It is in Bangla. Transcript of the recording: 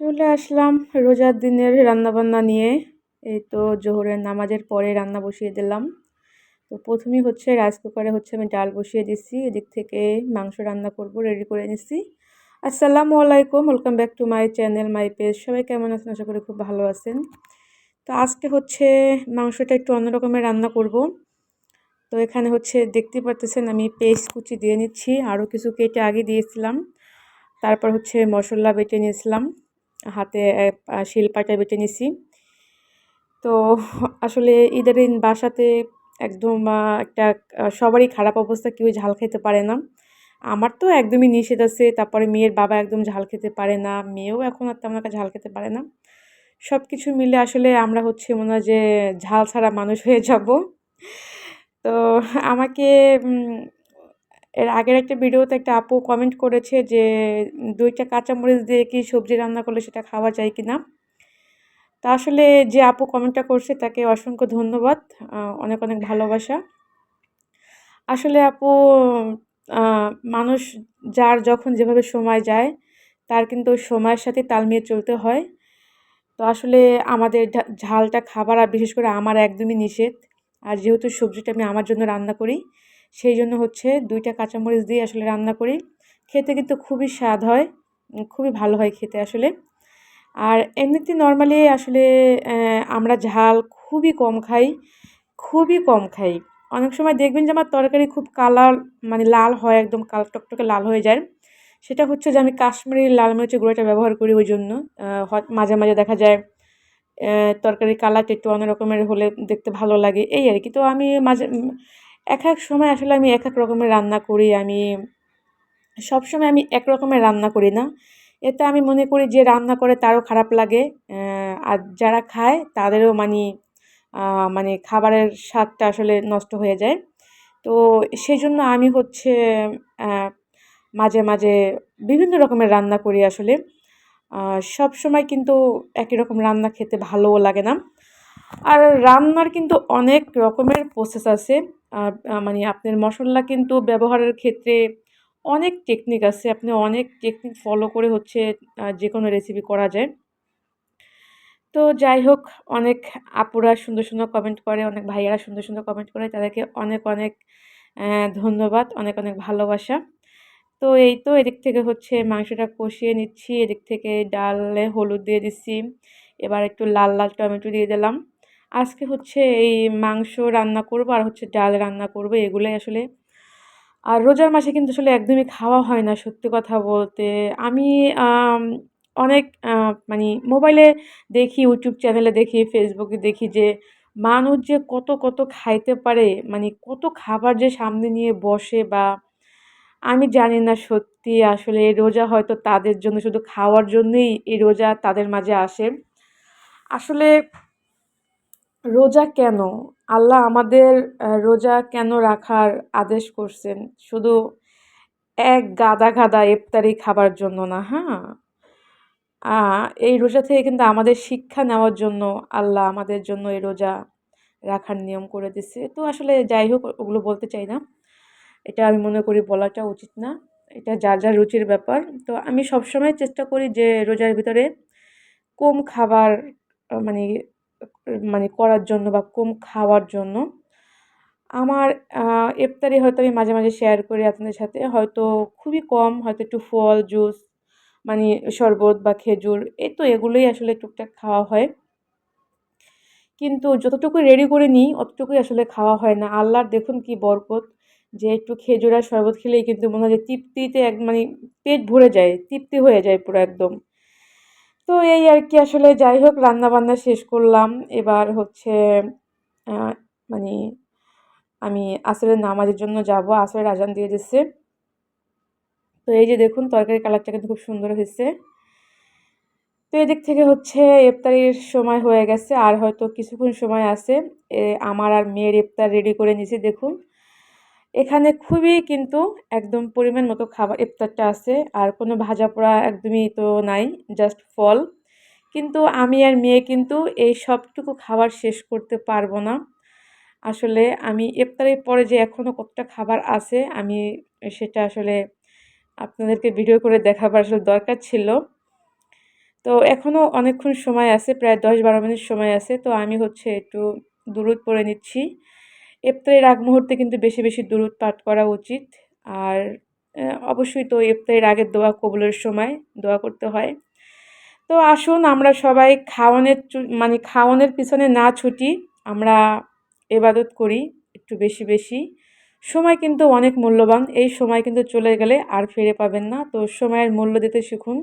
চলে আসলাম রোজার দিনের রান্নাবান্না নিয়ে। এই তো জোহরের নামাজের পরে রান্না বসিয়ে দিলাম। তো প্রথমেই হচ্ছে রাইস কুকারে হচ্ছে আমি ডাল বসিয়ে দিচ্ছি। এদিক থেকে মাংস রান্না করব, রেডি করে নিচ্ছি। আসসালামু আলাইকুম, welcome back to my channel, my page. সবাই কেমন আছেন? আশা করি খুব ভালো আছেন। তো আজকে হচ্ছে মাংসটা একটু অন্য রকমের রান্না করব। তো এখানে হচ্ছে দেখতে পারতেছেন আমি পেঁয়াজ কুচি দিয়ে নিচ্ছি, আরও কিছু কেটে আগে দিয়েছিলাম। তারপর হচ্ছে মশলা বেটে নিয়েছিলাম, হাতে শিলপাটায় বেটে নিছি। তো আসলে ইদানিং বাসাতে একদম একটা সবারই খারাপ অবস্থা, কেউ ঝাল খেতে পারে না। আমার তো একদমই নিষেধ আছে। তারপরে মেয়ের বাবা একদম ঝাল খেতে পারে না, মেয়েও এখন আর তেমন একটা ঝাল খেতে পারে না। সব কিছু মিলে আসলে আমরা হচ্ছে মনে হয় যে ঝাল ছাড়া মানুষ হয়ে যাব। তো আমাকে উম এর আগের একটা ভিডিওতে একটা আপু কমেন্ট করেছে যে ২ টা কাঁচামরিচ দিয়ে কি সবজি রান্না করলে সেটা খাওয়া যায় কিনা? তা আসলে যে আপু কমেন্টটা করছে তাকে অসংখ্য ধন্যবাদ। অনেক, অনেক ভালোবাসা। আসলে আপু আ মানুষ যার যখন যেভাবে সময় যায়, তার কিন্তু সময়ের সাথে তাল মিলিয়ে চলতে হয়। তো আসলে আমাদের ঝালটা খাবার আর বিশেষ করে আমার একদমই নিষেধ। আর যেহেতু সবজিটা আমি আমার জন্য রান্না করি, সেইজন্য হচ্ছে ২ টা কাঁচামরিচ দিয়ে আসলে রান্না করি। খেতে কিন্তু খুবই স্বাদ হয়, খুবই ভালো হয় খেতে আসলে। আর এমনিতে নরমালি আসলে আমরা ঝাল খুবই কম খাই, খুবই কম খাই। অনেক সময় দেখবেন যে আমার তরকারি খুব কালার মানে লাল হয়, একদম টকটকে লাল হয়ে যায়। সেটা হচ্ছে যে আমি কাশ্মীরি লাল মরিচের গুঁড়োটা ব্যবহার করি ওইজন্য। মাঝে, মাঝে দেখা যায় তরকারির কালারটা একটু অন্য রকমের হলে দেখতে ভালো লাগে, এই আরকি। তো আমি মাঝে একেক সময় আসলে আমি একেক রকমের রান্না করি। সবসময় আমি এক রকমের রান্না করি না। এতে আমি মনে করি যে রান্না করে তারও খারাপ লাগে। আর যারা খায় তাদেরও মানে খাবারের স্বাদটা আসলে নষ্ট হয়ে যায়। তো সেজন্য আমি হচ্ছে অ্যা মাঝে, মাঝে বিভিন্ন রকমের রান্না করি আসলে। আ সবসময় কিন্তু একই রকম রান্না খেতে ভালোও লাগে না। আর রান্নার কিন্তু অনেক রকমের প্রসেস আছে। আ আ মানে আপনার মসল্লা কিন্তু ব্যবহারের ক্ষেত্রে অনেক টেকনিক আছে। আপনি অনেক টেকনিক ফলো করে হচ্ছে যেকোনো রেসিপি করা যায়। তো যাই হোক, অনেক আপুরা সুন্দর, সুন্দর কমেন্ট করে, অনেক ভাইয়ারা সুন্দর, সুন্দর কমেন্ট করে। তাদেরকে অনেক, অনেক ধন্যবাদ, অনেক, অনেক ভালোবাসা। তো এই তো এদিক থেকে হচ্ছে মাংসটা কষিয়ে নিচ্ছি। এদিক থেকে ডালে হলুদ দিয়ে দিচ্ছি। এবার একটু লাল, লাল টমেটো দিয়ে দিলাম। আজকে হচ্ছে এই মাংস রান্না করব আর হচ্ছে ডাল রান্না করব, এগুলোই আসলে। আর রোজার মাসে কিন্তু আসলে একদমই খাওয়া হয় না সত্যি কথা বলতে। আমি আম অনেক মানি মোবাইলে দেখি, YouTube চ্যানেলে দেখি, Facebook এ দেখি যে মানুষ যে কত, কত খাইতে পারে, মানে কত খাবার যে সামনে নিয়ে বসে, বা আমি জানি না সত্যি আসলে এই রোজা হয়তো তাদের জন্য, শুধু খাওয়ার জন্যই এই রোজা তাদের মাঝে আসে। আসলে রোজা কেন? আল্লাহ আমাদের রোজা কেন রাখার আদেশ করছেন? শুধু এক গাদা, গাদা ইফতারি খাবার জন্য না, হ্যাঁ? আ এই রোজা থেকে কিন্তু আমাদের শিক্ষা নেওয়ার জন্য আল্লাহ আমাদের জন্য এই রোজা রাখার নিয়ম করে দিছে। তো আসলে যাই হোক, ওগুলো বলতে চাই না। এটা আমি মনে করি বলাটা উচিত না। এটা যার, যার রুচির ব্যাপার। তো আমি সবসময় চেষ্টা করি যে রোজার ভিতরে কম খাবার মানে মানে করার জন্য বা কম খাওয়ার জন্য। আমার আ ইফতারি হয়তো আমি মাঝে, মাঝে শেয়ার করি আপনাদের সাথে। হয়তো খুবই কম, হয়তো একটু ফল, জুস, মানে শরবত বা খেজুর, এই তো এগুলোই আসলে টুকটাক খাওয়া হয়। কিন্তু যতটুকু রেডি করে নিই অতটুকুই আসলে খাওয়া হয় না। আল্লাহর দেখুন কি বরকত, যে একটু খেজুর আর শরবত খেলেই কিন্তু মনে হয় যে তৃপ্তিতে মানে পেট ভরে যায়, তৃপ্তি হয়ে যায় পুরা একদম। তো এই আরকি, আসলে যাই হোক, রান্না-বান্না শেষ করলাম। এবার হচ্ছে আ মানে আমি আসরের নামাজের জন্য যাবো। আসরের আজান দিয়ে দিচ্ছে। তো এই যে দেখুন তরকারির কালারটা কিন্তু খুব সুন্দর হইছে। তো এদিক থেকে হচ্ছে ইফতারির সময় হয়ে গেছে। আর হয়তো কিছুক্ষণ সময় আছে। এ আমার আর মেয়ের ইফতার রেডি করে নিছি দেখুন। এখানে খুবই কিন্তু একদম পরিমাণ মতো খাবার ইফতারটা আছে। আর কোনো ভাজা-পোড়া একদমই তো নাই। জাস্ট ফল। কিন্তু আমি আর মেয়ে কিন্তু এই সবটুকু খাবার শেষ করতে পারব না। আসলে আমি ইফতারের পরে যে এখনো কতটা খাবার আছে, আমি সেটা আসলে আপনাদেরকে ভিডিও করে দেখাবার আসলে দরকার ছিল। তো এখনও অনেকক্ষণ সময় আছে, প্রায় ১০-১২ মিনিট সময় আছে। তো আমি হচ্ছে একটু দুরূদ পড়ে নিচ্ছি। ইফতারের আগ মুহূর্তে কিন্তু বেশি, বেশি দুরূদ পাঠ করা উচিত। আর অবশ্যই তো ইফতারের আগের দোয়া কবুলের সময় দোয়া করতে হয়। তো আসুন আমরা সবাই মানে খাওয়ানোর পিছনে না ছুটি, আমরা ইবাদত করি একটু বেশি, বেশি। সময় কিন্তু অনেক মূল্যবান। এই সময় কিন্তু চলে গেলে আর ফিরে পাবেন না। তো সময়ের মূল্য দিতে শিখুন।